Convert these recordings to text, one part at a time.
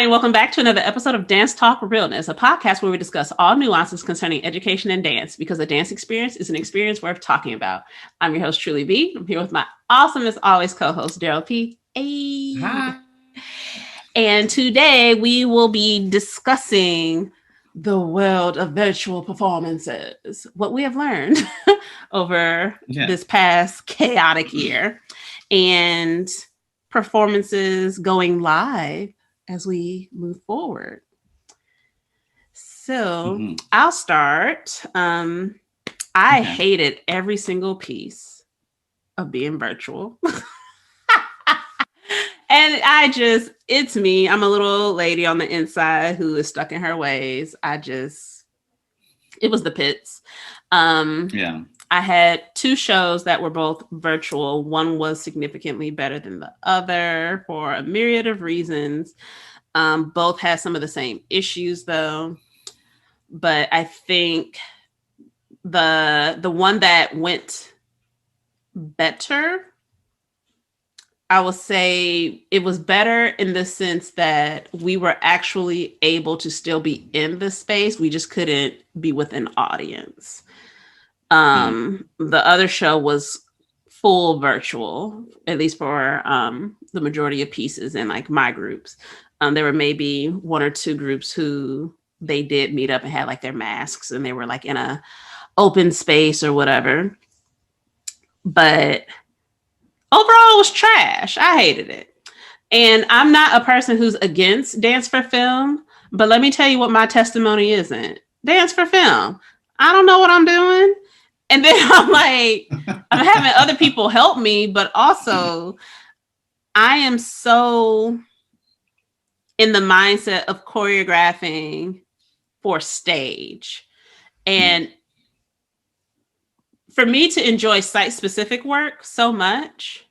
everybody, and welcome back to another episode of Dance Talk Realness, a podcast where we discuss all nuances concerning education and dance, because a dance experience is an experience worth talking about. I'm your host, Truly B. I'm here with my awesome, as always, co-host, Daryl P. Hey. Hi. And today we will be discussing the world of virtual performances, what we have learned over this past chaotic year, and performances going live as we move forward. So I'll start. I hated every single piece of being virtual. And it's me. I'm a little lady on the inside who is stuck in her ways. It was the pits. I had two shows that were both virtual. One was significantly better than the other for a myriad of reasons. Both had some of the same issues though. But I think the one that went better, I will say it was better in the sense that we were actually able to still be in the space. We just couldn't be with an audience. The other show was full virtual, at least for the majority of pieces in like my groups. There were maybe one or two groups who they did meet up and had like their masks and they were like in a open space or whatever. But overall, it was trash. I hated it. And I'm not a person who's against dance for film, but let me tell you what my testimony isn't. Dance for film. I don't know what I'm doing. And then I'm having other people help me, but also I am so in the mindset of choreographing for stage. And for me to enjoy site-specific work so much,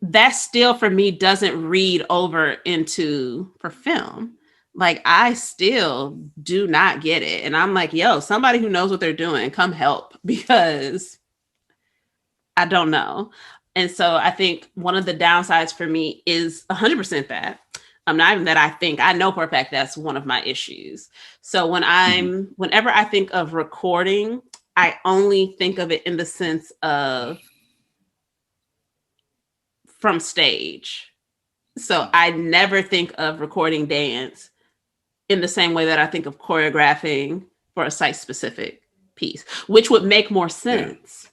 that still for me doesn't read over into for film. Like I still do not get it. And I'm like, yo, somebody who knows what they're doing, come help, because I don't know. And so I think one of the downsides for me is 100% that. I'm not even that I know for a fact that's one of my issues. So whenever I think of recording, I only think of it in the sense of from stage. So I never think of recording dance in the same way that I think of choreographing for a site-specific piece, which would make more sense.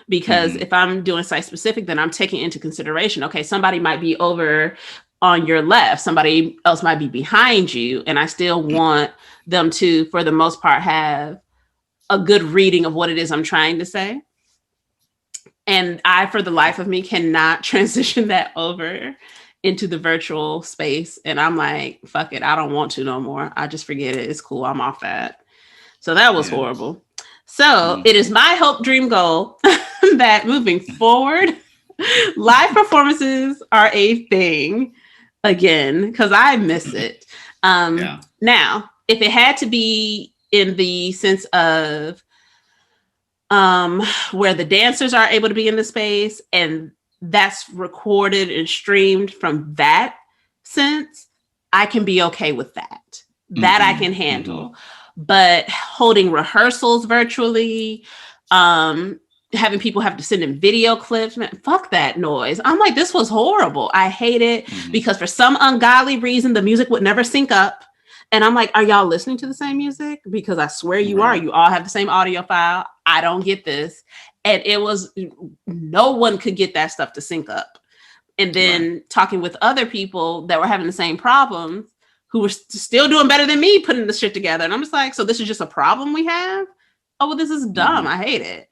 Because if I'm doing site-specific, then I'm taking into consideration, okay, somebody might be over on your left, somebody else might be behind you, and I still want them to, for the most part, have a good reading of what it is I'm trying to say. And I, for the life of me, cannot transition that over into the virtual space. And I'm like, fuck it, I don't want to no more. I just forget it. It's cool. I'm off that. So that was horrible. So it is my hope, dream, goal that moving forward, live performances are a thing again, because I miss it. Now, if it had to be in the sense of where the dancers are able to be in the space and that's recorded and streamed from that sense, I can be okay with that. That I can handle. But holding rehearsals virtually, having people have to send in video clips, man, fuck that noise. I'm like, this was horrible. I hate it because for some ungodly reason, the music would never sync up. And I'm like, are y'all listening to the same music? Because I swear you are. You all have the same audio file. I don't get this. And it was, no one could get that stuff to sync up. And then talking with other people that were having the same problems, who were still doing better than me putting the shit together. And I'm just like, so this is just a problem we have? Oh, well, this is dumb. I hate it.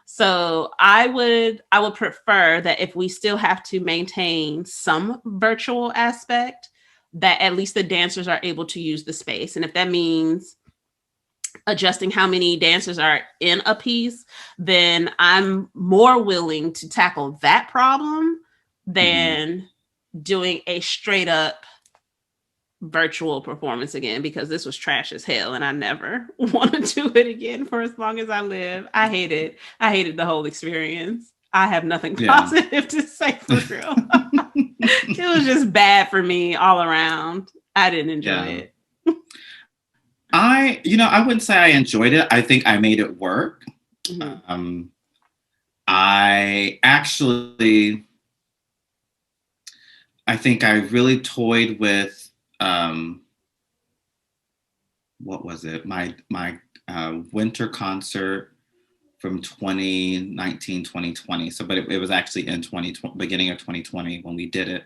So I would prefer that if we still have to maintain some virtual aspect, that at least the dancers are able to use the space. And if that means adjusting how many dancers are in a piece, then I'm more willing to tackle that problem than doing a straight up virtual performance again, because this was trash as hell and I never want to do it again for as long as I live. I hate it. I hated the whole experience. I have nothing positive to say for real. It was just bad for me all around. I didn't enjoy it. I wouldn't say I enjoyed it. I think I made it work. Mm-hmm. I think I really toyed with what was it? My winter concert from 2019, 2020. So, but it was actually in 2020, beginning of 2020 when we did it.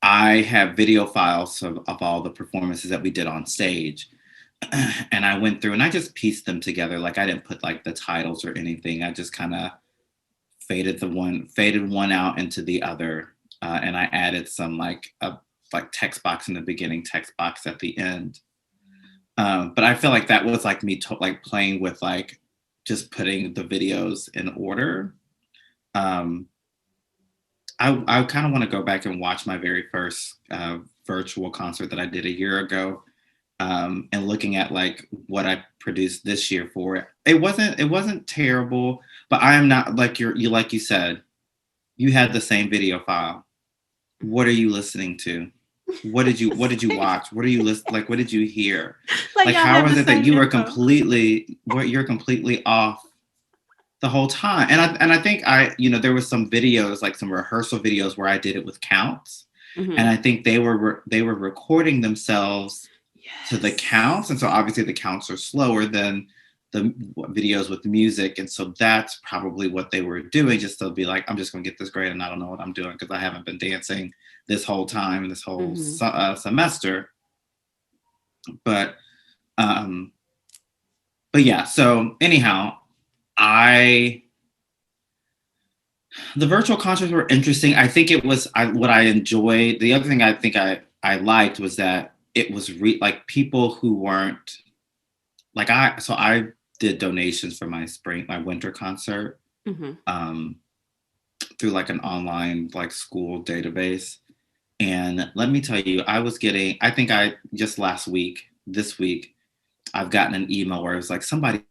I have video files of all the performances that we did on stage. And I went through and I just pieced them together. Like I didn't put like the titles or anything. I just kind of faded one out into the other. And I added some like text box in the beginning, text box at the end. But I feel like that was like me like playing with like just putting the videos in order. I kind of want to go back and watch my very first virtual concert that I did a year ago, and looking at like what I produced this year for it. It wasn't terrible, but I am not like like you said, you had the same video file. What are you listening to? What did you watch? What are you like? What did you hear? Like how is it that you're completely off the whole time? And I think there was some videos, like some rehearsal videos where I did it with counts. Mm-hmm. And I think they were recording themselves to the counts. And so obviously the counts are slower than the videos with music. And so that's probably what they were doing, just to be like, I'm just going to get this grade and I don't know what I'm doing because I haven't been dancing this whole time, this whole mm-hmm. Semester. But yeah, so anyhow, the virtual concerts were interesting. I think it was what I enjoyed. The other thing I think I liked was that it was like people who weren't like I did donations for my winter concert mm-hmm. Through like an online like school database. And let me tell you, I think this week, I've gotten an email where it was like, somebody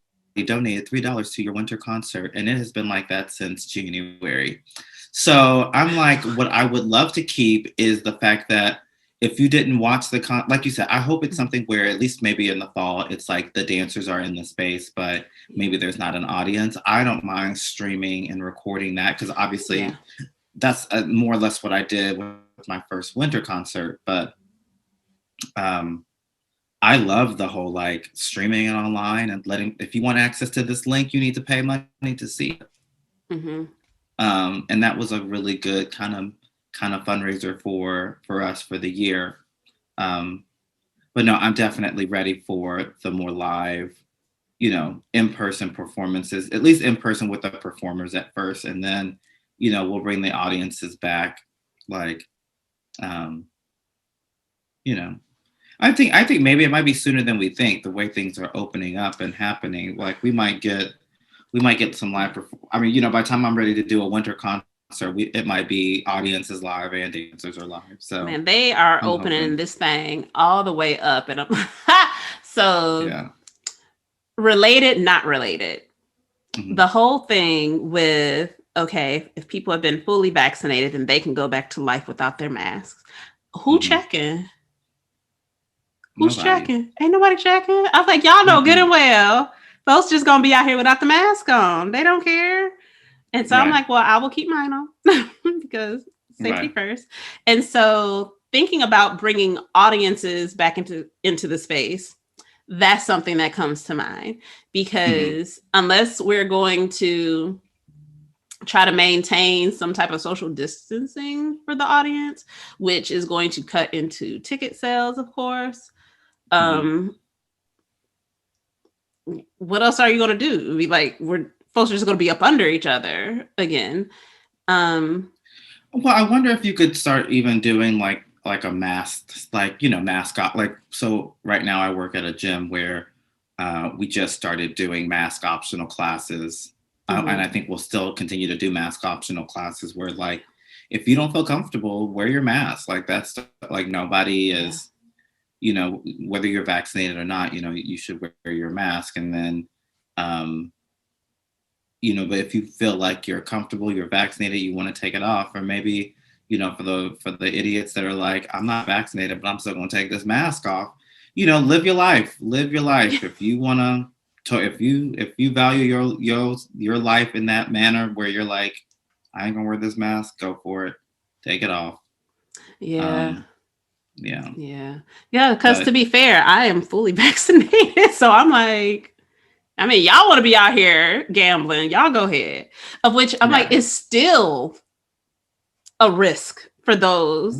donated $3 to your winter concert. And it has been like that since January. So I'm like, what I would love to keep is the fact that if you didn't watch like you said, I hope it's something where at least maybe in the fall, it's like the dancers are in the space, but maybe there's not an audience. I don't mind streaming and recording that because obviously that's more or less what I did with my first winter concert. But I love the whole like streaming it online and if you want access to this link, you need to pay money to see it. Mm-hmm. And that was a really good kind of fundraiser for us for the year. But no, I'm definitely ready for the more live, in-person performances, at least in person with the performers at first. And then, we'll bring the audiences back. Like, I think maybe it might be sooner than we think, the way things are opening up and happening. Like we might get some live by the time I'm ready to do a winter concert, it might be audiences live and dancers are live. So man, they are opening this thing all the way up, and so yeah. Related, not related. Mm-hmm. The whole thing with if people have been fully vaccinated, then they can go back to life without their masks. Who mm-hmm. checking? Who's checking? Ain't nobody checking. I was like, y'all know good and well, folks just gonna be out here without the mask on. They don't care. And so I'm like, well, I will keep mine on because safety first. And so thinking about bringing audiences back into the space, that's something that comes to mind because unless we're going to try to maintain some type of social distancing for the audience, which is going to cut into ticket sales, of course. What else are you going to do? Folks are just going to be up under each other again. Well, I wonder if you could start even doing like a mask, mascot. Like, so right now I work at a gym where we just started doing mask optional classes. And I think we'll still continue to do mask optional classes where like, if you don't feel comfortable, wear your mask. Like that's like nobody is, whether you're vaccinated or not, you should wear your mask. And then, but if you feel like you're comfortable, you're vaccinated, you want to take it off, or maybe, for the idiots that are like, I'm not vaccinated, but I'm still going to take this mask off. Live your life. Live your life. If you want to, if you value your life in that manner where you're like, I ain't gonna wear this mask, go for it. Take it off. Yeah. Yeah. Because to be fair, I am fully vaccinated, so I'm like, I mean, y'all want to be out here gambling, y'all go ahead. Of which I'm like, it's still a risk for those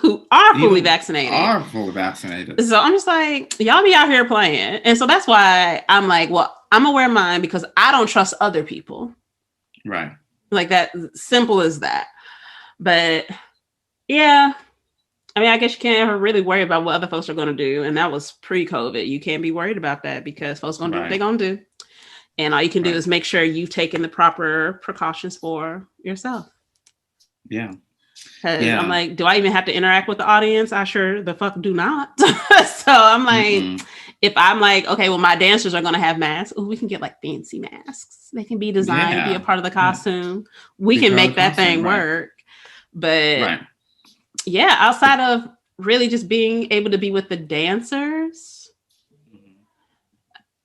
who are fully vaccinated. So I'm just like, y'all be out here playing. And so that's why I'm like, well, I'm gonna wear mine because I don't trust other people. Right. Like that, simple as that. But yeah, I mean, I guess you can't ever really worry about what other folks are going to do. And that was pre-COVID. You can't be worried about that because folks going to do what they're going to do. And all you can do is make sure you've taken the proper precautions for yourself. Yeah. Because I'm like, do I even have to interact with the audience? I sure the fuck do not. So I'm like, if I'm like, okay, well, my dancers are going to have masks. We can get like fancy masks. They can be designed, be a part of the costume. We can make that thing work. But yeah, outside of really just being able to be with the dancers,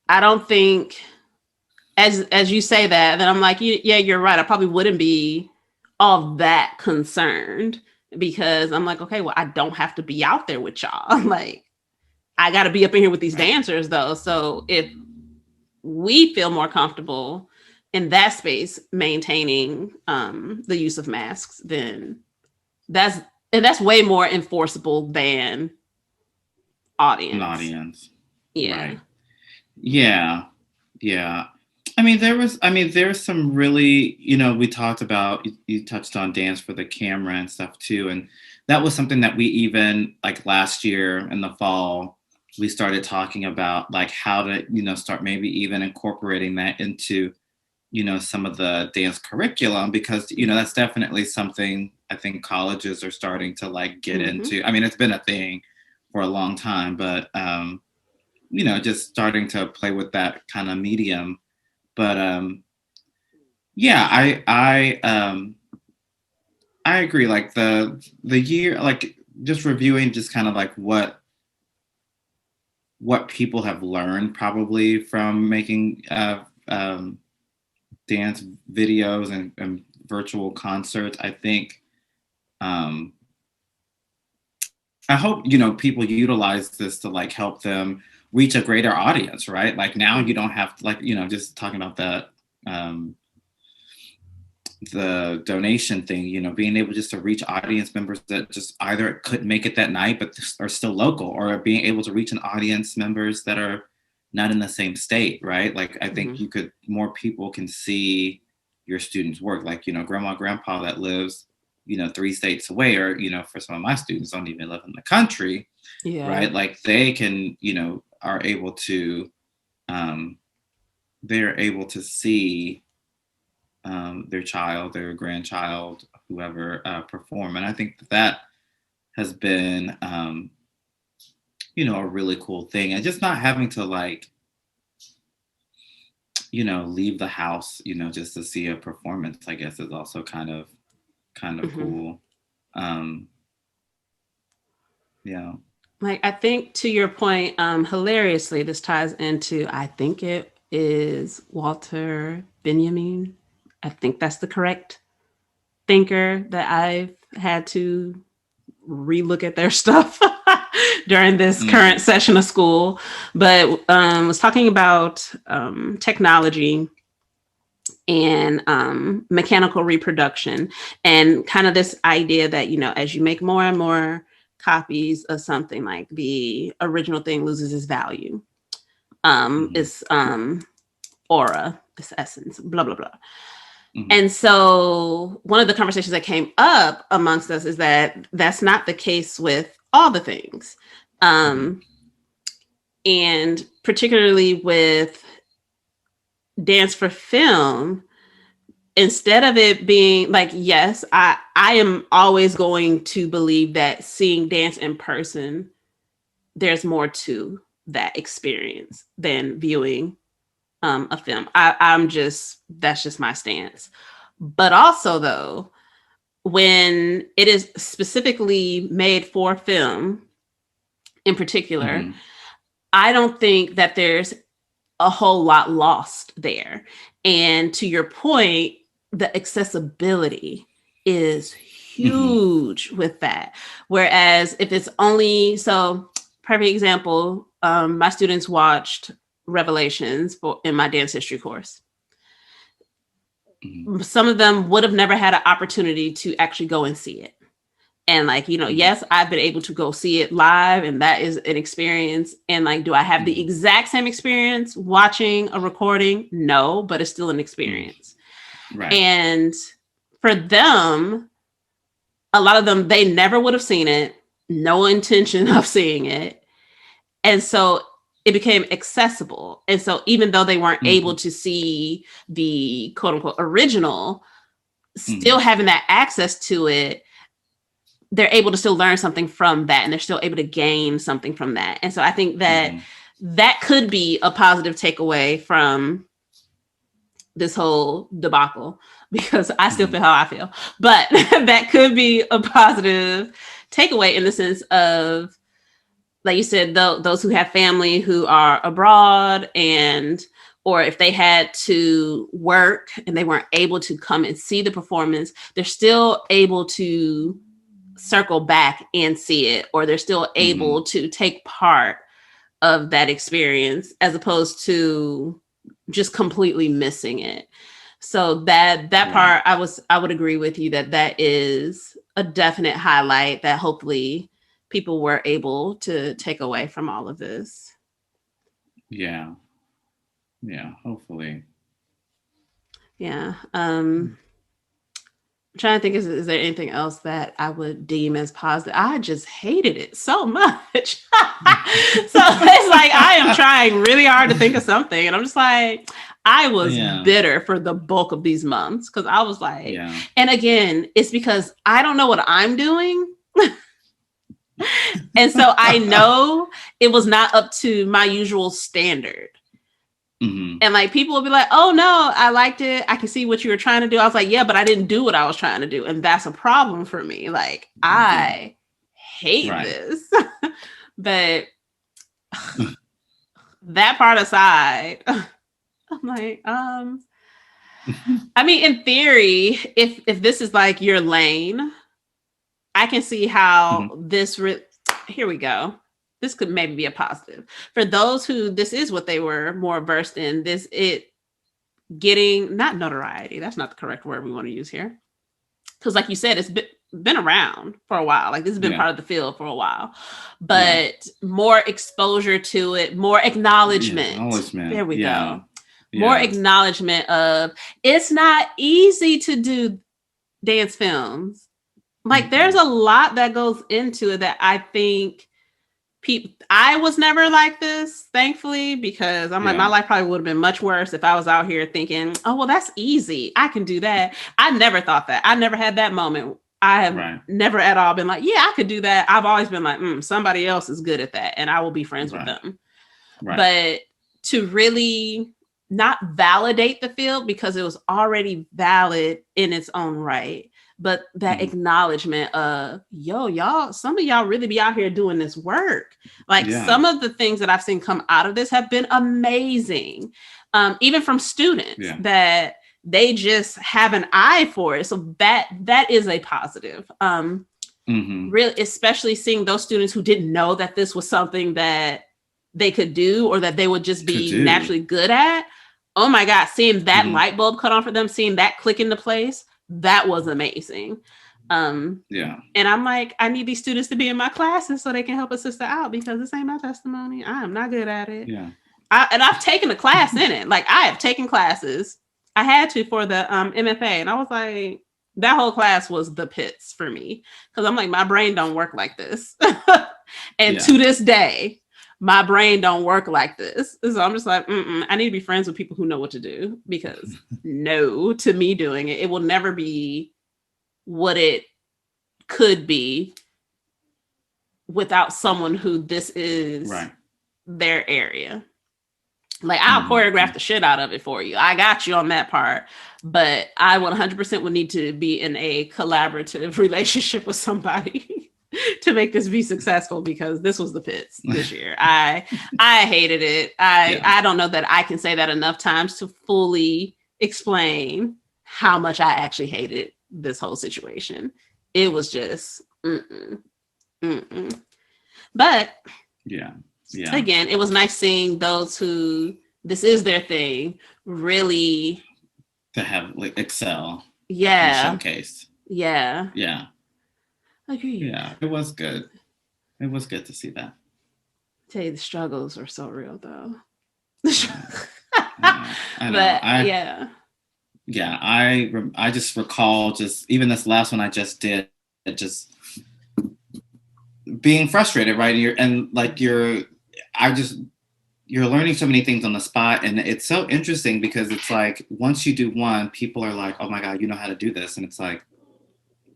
I don't think, as you say that, then I'm like, yeah, you're right. I probably wouldn't be all that concerned because I'm like, okay, well, I don't have to be out there with y'all. I'm like, I got to be up in here with these dancers though. So if we feel more comfortable in that space, maintaining the use of masks, then that's way more enforceable than audience. An audience. Yeah. Right. Yeah. Yeah. There's some really, we talked about, you touched on dance for the camera and stuff too. And that was something that we even like last year in the fall, we started talking about like how to, start maybe even incorporating that into, some of the dance curriculum, because, that's definitely something I think colleges are starting to like get into. I mean, it's been a thing for a long time, but, just starting to play with that kind of medium. But yeah, I agree. Like the year, like just reviewing, just kind of like what people have learned probably from making dance videos and virtual concerts. I think I hope people utilize this to like help them reach a greater audience, right? Like now you don't have to like, just talking about the donation thing, being able just to reach audience members that just either couldn't make it that night, but are still local, or being able to reach an audience members that are not in the same state, right? Like, I think more people can see your students' work, like, grandma, grandpa that lives, 3 states away, or, for some of my students don't even live in the country, right? Like they can, are able to, they're able to see their child, their grandchild, whoever perform. And I think that has been, a really cool thing. And just not having to like, leave the house, just to see a performance, I guess is also kind of cool. Yeah. Like, I think to your point, hilariously, this ties into, I think it is Walter Benjamin. I think that's the correct thinker that I've had to relook at their stuff during this current session of school, but was talking about technology and mechanical reproduction, and kind of this idea that, as you make more and more copies of something, like the original thing loses its value, its aura, its essence, blah, blah, blah. And so one of the conversations that came up amongst us is that that's not the case with all the things. And particularly with dance for film, instead of it being like, yes, I am always going to believe that seeing dance in person, there's more to that experience than viewing a film. That's just my stance. But also though, when it is specifically made for film in particular, mm-hmm. I don't think that there's a whole lot lost there. And to your point, the accessibility is huge mm-hmm. with that. Whereas if it's only, so perfect example, my students watched Revelations in my dance history course. Mm-hmm. Some of them would have never had an opportunity to actually go and see it. And like, mm-hmm. yes, I've been able to go see it live, and that is an experience. And like, do I have mm-hmm. the exact same experience watching a recording? No, but it's still an experience. Right. And for them, a lot of them, they never would have seen it, no intention of seeing it. And so it became accessible. And so even though they weren't mm-hmm. able to see the quote unquote original, still mm-hmm. having that access to it, they're able to still learn something from that, and they're still able to gain something from that. And so I think that mm-hmm. that could be a positive takeaway from this whole debacle, because I still mm-hmm. feel how I feel, but that could be a positive takeaway in the sense of, like you said, those who have family who are abroad, and or if they had to work and they weren't able to come and see the performance, they're still able to circle back and see it, or they're still able mm-hmm. to take part of that experience, as opposed to just completely missing it. So that part, I would agree with you that is a definite highlight that hopefully people were able to take away from all of this. Yeah, hopefully. Yeah. I'm trying to think, is there anything else that I would deem as positive? I just hated it so much. So it's like, I am trying really hard to think of something, and I'm just like, I was bitter for the bulk of these months, because I was like, and again, it's because I don't know what I'm doing. And so I know it was not up to my usual standard. Mm-hmm. And like, people will be like, oh no, I liked it, I can see what you were trying to do. I was like, yeah, but I didn't do what I was trying to do. And that's a problem for me. Like, mm-hmm. I hate this. But that part aside, I'm like, I mean, in theory, if this is like your lane, I can see how mm-hmm. Here we go. This could maybe be a positive for those who this is what they were more versed in. Getting not notoriety. That's not the correct word we want to use here. Because like you said, it's been around for a while. Like, this has been part of the field for a while, but more exposure to it, more acknowledgement. There we go. More acknowledgement of, it's not easy to do dance films. Like, mm-hmm. there's a lot that goes into it that I think I was never like this, thankfully, because I'm like, my life probably would have been much worse if I was out here thinking, oh, well, that's easy, I can do that. I never thought that. I never had that moment. I have never at all been like, yeah, I could do that. I've always been like, somebody else is good at that, and I will be friends with them. But to really not validate the field, because it was already valid in its own right, but that acknowledgement of, y'all, some of y'all really be out here doing this work. Like, some of the things that I've seen come out of this have been amazing. Even from students that they just have an eye for it. So that is a positive. Really, especially seeing those students who didn't know that this was something that they could do, or that they would just be naturally good at. Oh my God, seeing that light bulb cut on for them, seeing that click into place, that was amazing. And I'm like, I need these students to be in my classes so they can help a sister out, because this ain't my testimony. I am not good at it. I've taken a class in it. Like, I have taken classes. I had to for the MFA, and I was like, that whole class was the pits for me, because I'm like, my brain don't work like this. And to this day, my brain don't work like this. So I'm just like, I need to be friends with people who know what to do, because no, to me doing it, it will never be what it could be without someone who this is their area. Like, I'll choreograph the shit out of it for you. I got you on that part. But I 100% would need to be in a collaborative relationship with somebody to make this be successful, because this was the pits this year. I hated it. I don't know that I can say that enough times to fully explain how much I actually hated this whole situation. It was just, But again, it was nice seeing those who this is their thing really to have like excel. Showcase. Agreed. Yeah, it was good. It was good to see that. Tell you, the struggles are so real, though. I know. I just recall just even this last one I just did, just being frustrated, right? You're learning so many things on the spot, and it's so interesting because it's like once you do one, people are like, "Oh my God, you know how to do this," and it's like,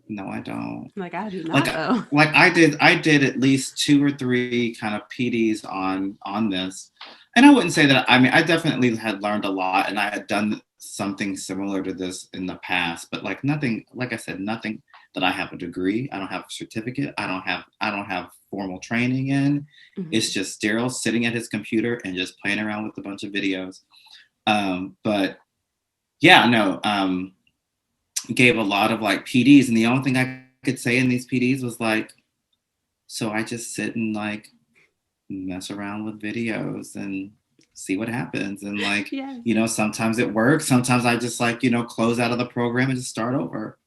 no, I don't. Like, I do not know. Like I did at least 2 or 3 kind of PDs on this, and I wouldn't say that. I mean, I definitely had learned a lot, and I had done something similar to this in the past, but like nothing. Like I said, nothing that I have a degree. I don't have a certificate. I don't have formal training in. It's just Daryl sitting at his computer and just playing around with a bunch of videos. But yeah, no, gave a lot of like PDs, and the only thing I could say in these PDs was like, so I just sit and like mess around with videos and see what happens. And like, sometimes it works. Sometimes I just like, close out of the program and just start over.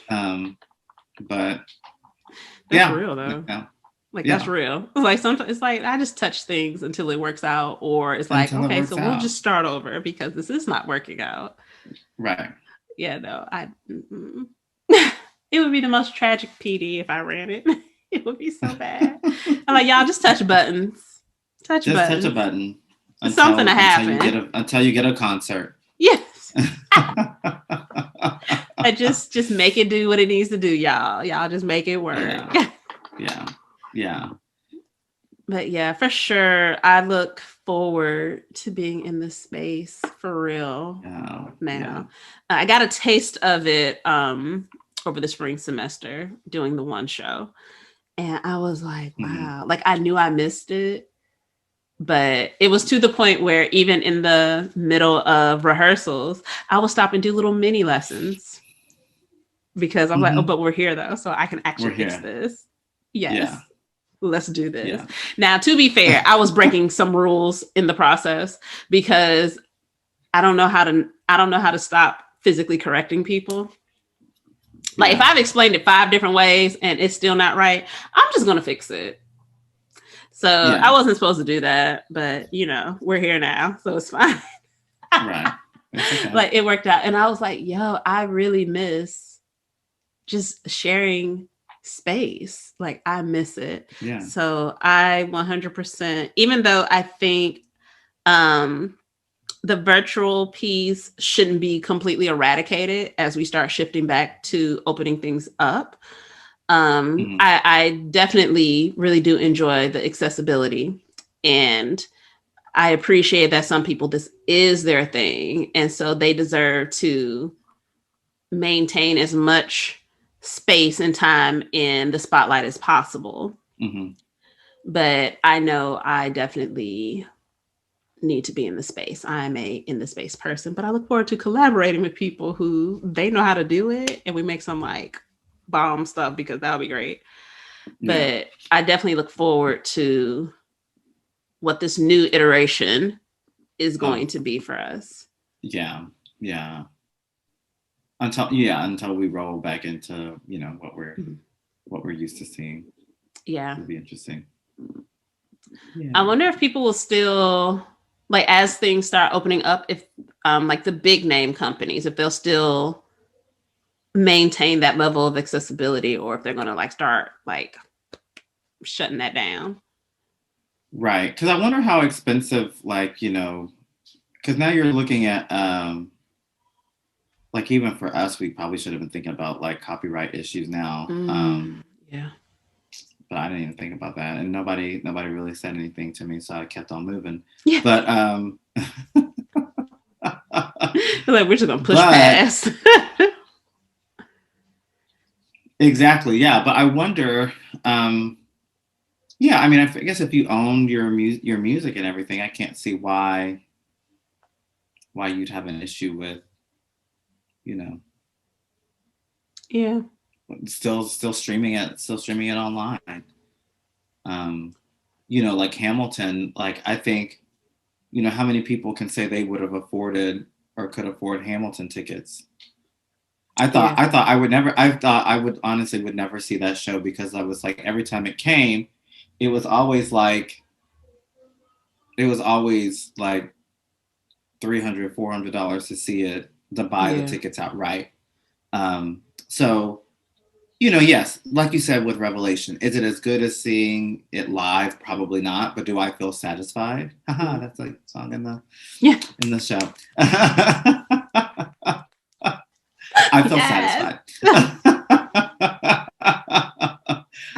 But that's real though. That's real. Like sometimes it's like I just touch things until it works out, or it's like, okay, so we'll just start over because this is not working out. Right. Yeah, no, it would be the most tragic PD if I ran it. It would be so bad. I'm like, y'all just touch buttons. Touch a button. Something to happen. Until you get a concert. Yes. I just make it do what it needs to do, y'all. Y'all just make it work. Yeah. But yeah, for sure, I look forward to being in this space for real now. Yeah. I got a taste of it over the spring semester doing the one show. And I was like, wow, like I knew I missed it. But it was to the point where even in the middle of rehearsals, I would stop and do little mini lessons because I'm like, oh, but we're here though. So I can actually fix this. Yes. Yeah. Let's do this. Yeah. Now, to be fair, I was breaking some rules in the process because I don't know how to stop physically correcting people. Like if I've explained it 5 different ways and it's still not right, I'm just going to fix it. So I wasn't supposed to do that, but we're here now, so it's fine. Right. Okay. Like it worked out. And I was like, yo, I really miss just sharing space. Like I miss it. Yeah. So I 100%, even though I think the virtual piece shouldn't be completely eradicated as we start shifting back to opening things up. I definitely really do enjoy the accessibility, and I appreciate that some people, this is their thing. And so they deserve to maintain as much space and time in the spotlight as possible. But I know I definitely need to be in the space. I'm a in the space person, but I look forward to collaborating with people who they know how to do it, and we make some like bomb stuff because that'll be great. But I definitely look forward to what this new iteration is going to be for us. Yeah. Until we roll back into what we're used to seeing. Yeah, it'll be interesting. Yeah. I wonder if people will still, like, as things start opening up, if like the big name companies, if they'll still maintain that level of accessibility, or if they're going to like start like shutting that down. Right. Because I wonder how expensive, like, because now you're looking at like even for us, we probably should have been thinking about like copyright issues now. Yeah. but I didn't even think about that, and nobody really said anything to me, so I kept on moving. Yeah. But like, we're just gonna push past. Exactly. Yeah, but I wonder. Yeah, I mean, I guess if you own your music and everything, I can't see why you'd have an issue with, Yeah. Still streaming it online. Like Hamilton, like I think, how many people can say they would have afforded or could afford Hamilton tickets? I thought I would honestly would never see that show, because I was like, every time it came, it was always like $300, $400 to see it, to buy the tickets outright. So, yes, like you said with Revelation, is it as good as seeing it live? Probably not. But do I feel satisfied? Haha, that's like a song in the show. I feel satisfied.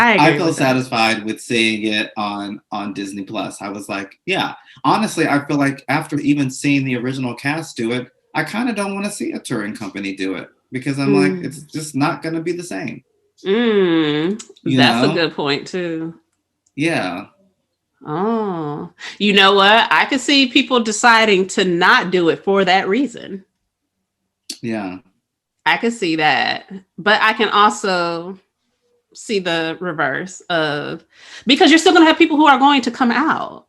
I feel satisfied with seeing it on Disney Plus. I was like, yeah. Honestly, I feel like after even seeing the original cast do it, I kind of don't want to see a touring company do it, because I'm like, it's just not going to be the same. That's a good point too. Yeah. Oh, you know what? I could see people deciding to not do it for that reason. Yeah. I could see that. But I can also see the reverse of, because you're still going to have people who are going to come out.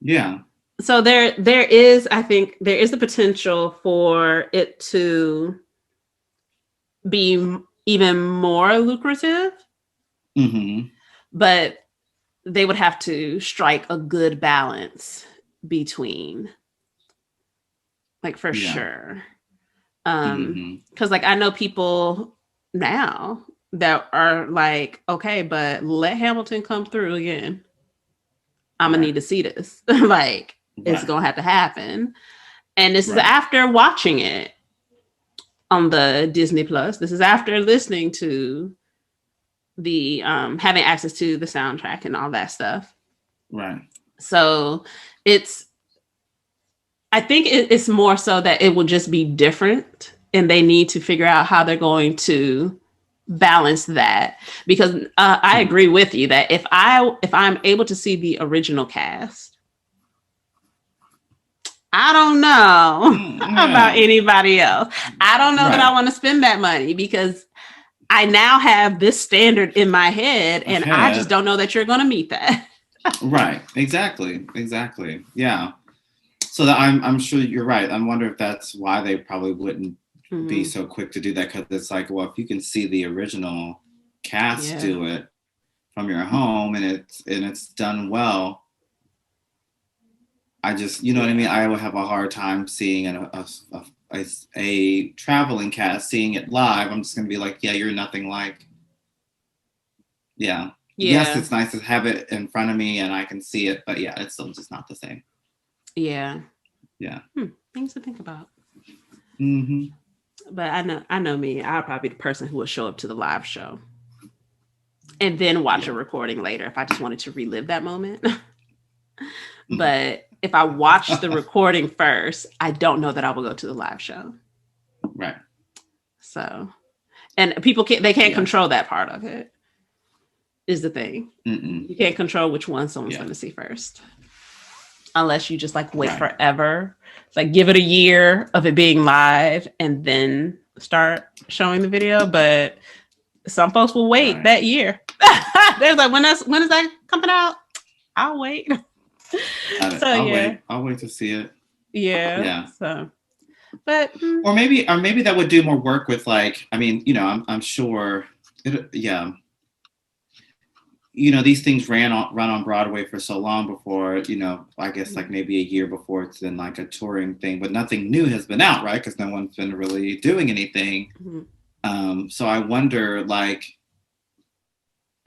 Yeah. So there is, I think there is the potential for it to be even more lucrative. Mm-hmm. But they would have to strike a good balance between, like, for sure. Because like, I know people now that are like, okay, but let Hamilton come through again. I'm gonna need to see this. Like, it's gonna have to happen. And this is after watching it on the Disney Plus. This is after listening to the having access to the soundtrack and all that stuff. Right. So I think it's more so that it will just be different, and they need to figure out how they're going to balance that. Because I agree with you that if I'm able to see the original cast, I don't know about anybody else. I don't know that I want to spend that money, because I now have this standard in my head, and I just don't know that you're going to meet that. Right. Exactly. Yeah. So that I'm sure you're right. I wonder if that's why they probably wouldn't be so quick to do that, because it's like, well, if you can see the original cast do it from your home and it's done well, I just, you know what I mean? I would have a hard time seeing a traveling cast seeing it live. I'm just gonna be like, yeah, you're nothing like. Yeah. Yes, it's nice to have it in front of me and I can see it, but yeah, it's still just not the same. Yeah. Things to think about. But I know me. I'll probably be the person who will show up to the live show and then watch a recording later if I just wanted to relive that moment. But if I watch the recording first, I don't know that I will go to the live show. Right. So, and people can't control that part of it, is the thing. You can't control which one someone's going to see first. Unless you just like wait forever, like give it a year of it being live and then start showing the video. But some folks will wait that year. There's like, when is that coming out? I'll wait. I'll wait to see it. Yeah. So, but or maybe that would do more work with, like, I mean, I'm sure these things run on Broadway for so long before, I guess like maybe a year before it's been like a touring thing, but nothing new has been out, right? Because no one's been really doing anything. So I wonder, like,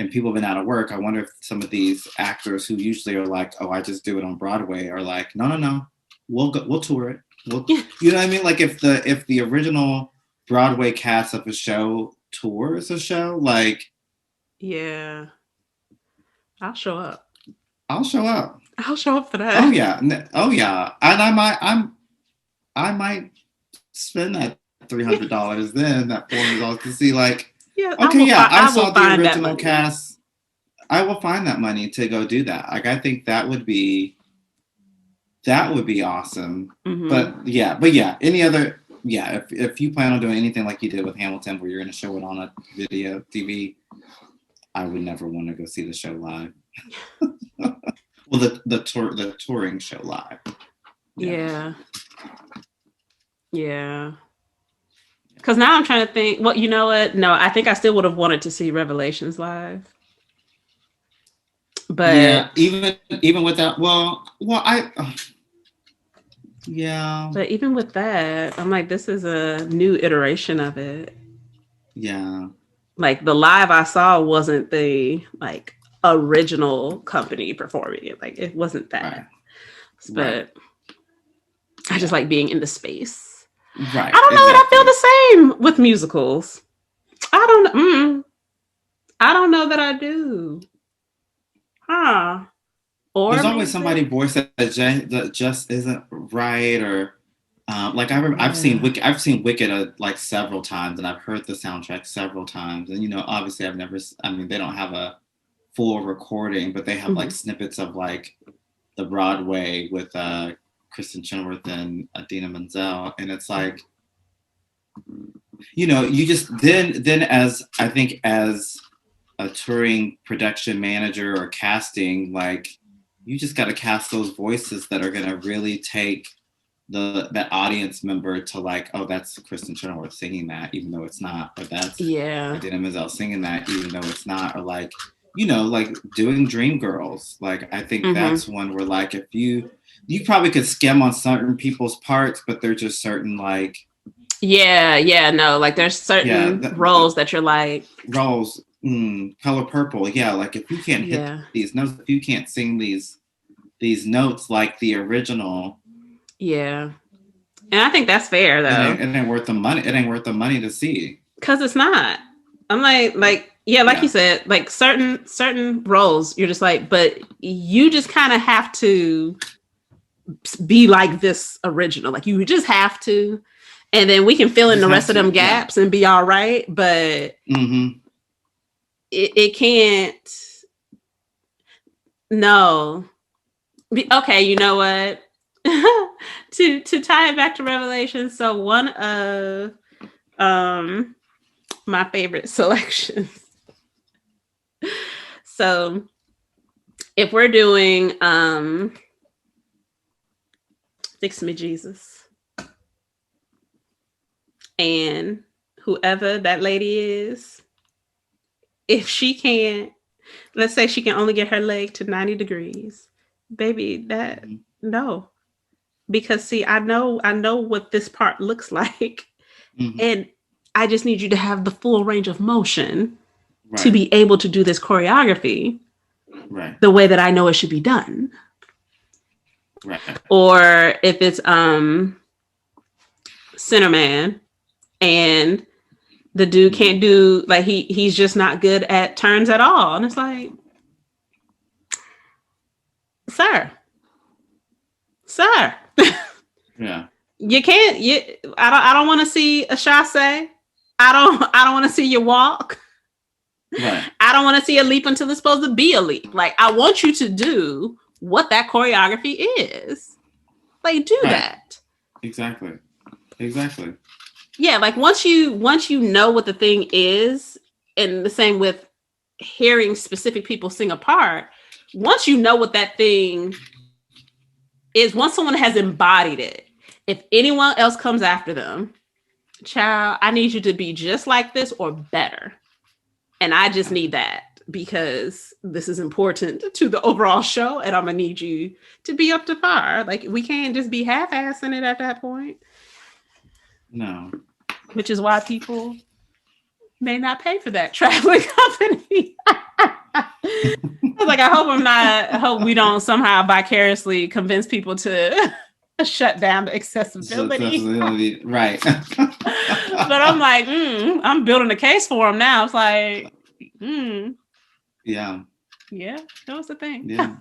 and people have been out of work, I wonder if some of these actors who usually are like, oh, I just do it on Broadway, are like, no, we'll tour it. You know what I mean? Like, if the original Broadway cast of a show tours a show, like, yeah. I'll show up. I'll show up. I'll show up for that. Oh yeah. Oh yeah. And I might spend that $300 then, that $400 to see like, yeah, okay, I saw the original cast. I will find that money to go do that. Like, I think that would be awesome. Mm-hmm. But yeah, any other, if you plan on doing anything like you did with Hamilton, where you're going to show it on a video TV, I would never want to go see the show live. Well, the touring show live. Yeah. Because now I'm trying to think. Well, you know what? No, I think I still would have wanted to see Revelations live. But yeah, even with that, yeah. But even with that, I'm like, this is a new iteration of it. Yeah. Like the live I saw wasn't the like original company performing it. Like it wasn't that. Right. But I just like being in the space. Right. I don't know that I feel the same with musicals. I don't know that I do. Huh. Or there's always somebody voice that just isn't right, or like I've seen Wicked like several times, and I've heard the soundtrack several times, and obviously they don't have a full recording, but they have like snippets of like the Broadway with Kristen Chenoweth and Idina Menzel, and it's like, you just then as I think as a touring production manager or casting, like you just got to cast those voices that are going to really take that audience member to like, oh, that's Kristen Chenoweth singing that, even though it's not, or that's Idina Menzel singing that, even though it's not, or like, like doing Dreamgirls. Like, I think that's one where like, if you probably could skim on certain people's parts, but they're just certain like, like there's certain roles that you're like roles. Color Purple, like if you can't hit these notes, if you can't sing these notes like the original, and I think that's fair though. It ain't worth the money. It ain't worth the money to see. Because it's not. I'm like you said, like certain roles, you're just like, but you just kind of have to be like this original. Like you just have to, and then we can fill in the rest of them gaps and be all right. But it can't. No. Okay, you know what? to tie it back to Revelation. So one of my favorite selections. So if we're doing Fix Me Jesus, and whoever that lady is, if she can't, let's say she can only get her leg to 90 degrees, baby, that no. Because see, I know what this part looks like. And I just need you to have the full range of motion to be able to do this choreography the way that I know it should be done. Right. Or if it's Centerman and the dude can't do, like he's just not good at turns at all. And it's like, sir. Yeah. You can't. I don't want to see a chasse. I don't want to see you walk. Right. I don't want to see a leap until it's supposed to be a leap. Like, I want you to do what that choreography is. Like, do that. Exactly. Yeah, like once you know what the thing is, and the same with hearing specific people sing a part, once you know what that thing is, once someone has embodied it, if anyone else comes after them, child, I need you to be just like this or better. And I just need that because this is important to the overall show, and I'm gonna need you to be up to par. Like, we can't just be half-assing it at that point. No. Which is why people may not pay for that traveling company. I hope we don't somehow vicariously convince people to shut down the accessibility. Right. But I'm like, I'm building a case for them now. It's like, Yeah. Yeah, that was the thing. Yeah,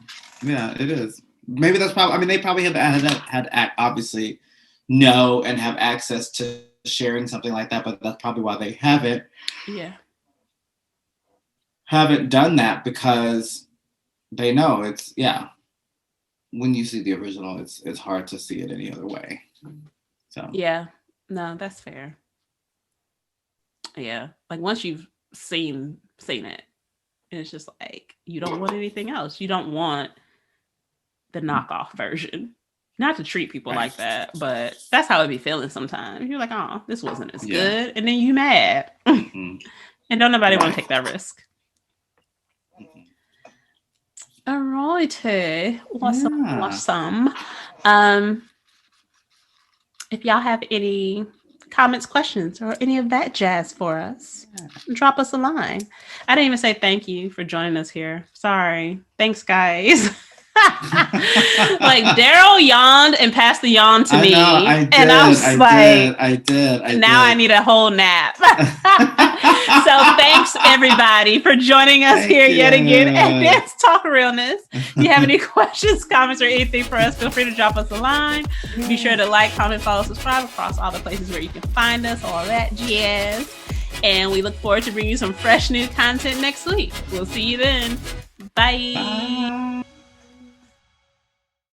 it is. Maybe that's probably. I mean, they probably have had obviously know and have access to sharing something like that, but that's probably why they haven't. Yeah. Haven't done that because they know it's when you see the original, it's hard to see it any other way. So yeah, no, that's fair. Yeah, like once you've seen it, and it's just like you don't want anything else. You don't want the knockoff version. Not to treat people like that, but that's how it be feeling sometimes. You're like, oh, this wasn't as good, and then you mad, and don't nobody want to take that risk. All righty, awesome. If y'all have any comments, questions, or any of that jazz for us, drop us a line. I didn't even say thank you for joining us here. Sorry. Thanks, guys. Like Daryl yawned and passed the yawn to me. And I was I did. Now I need a whole nap. So thanks everybody for joining us here yet again at Dance Talk Realness. If you have any questions, comments, or anything for us, feel free to drop us a line. Be sure to like, comment, follow, subscribe across all the places where you can find us, all that jazz. And we look forward to bringing you some fresh new content next week. We'll see you then. Bye.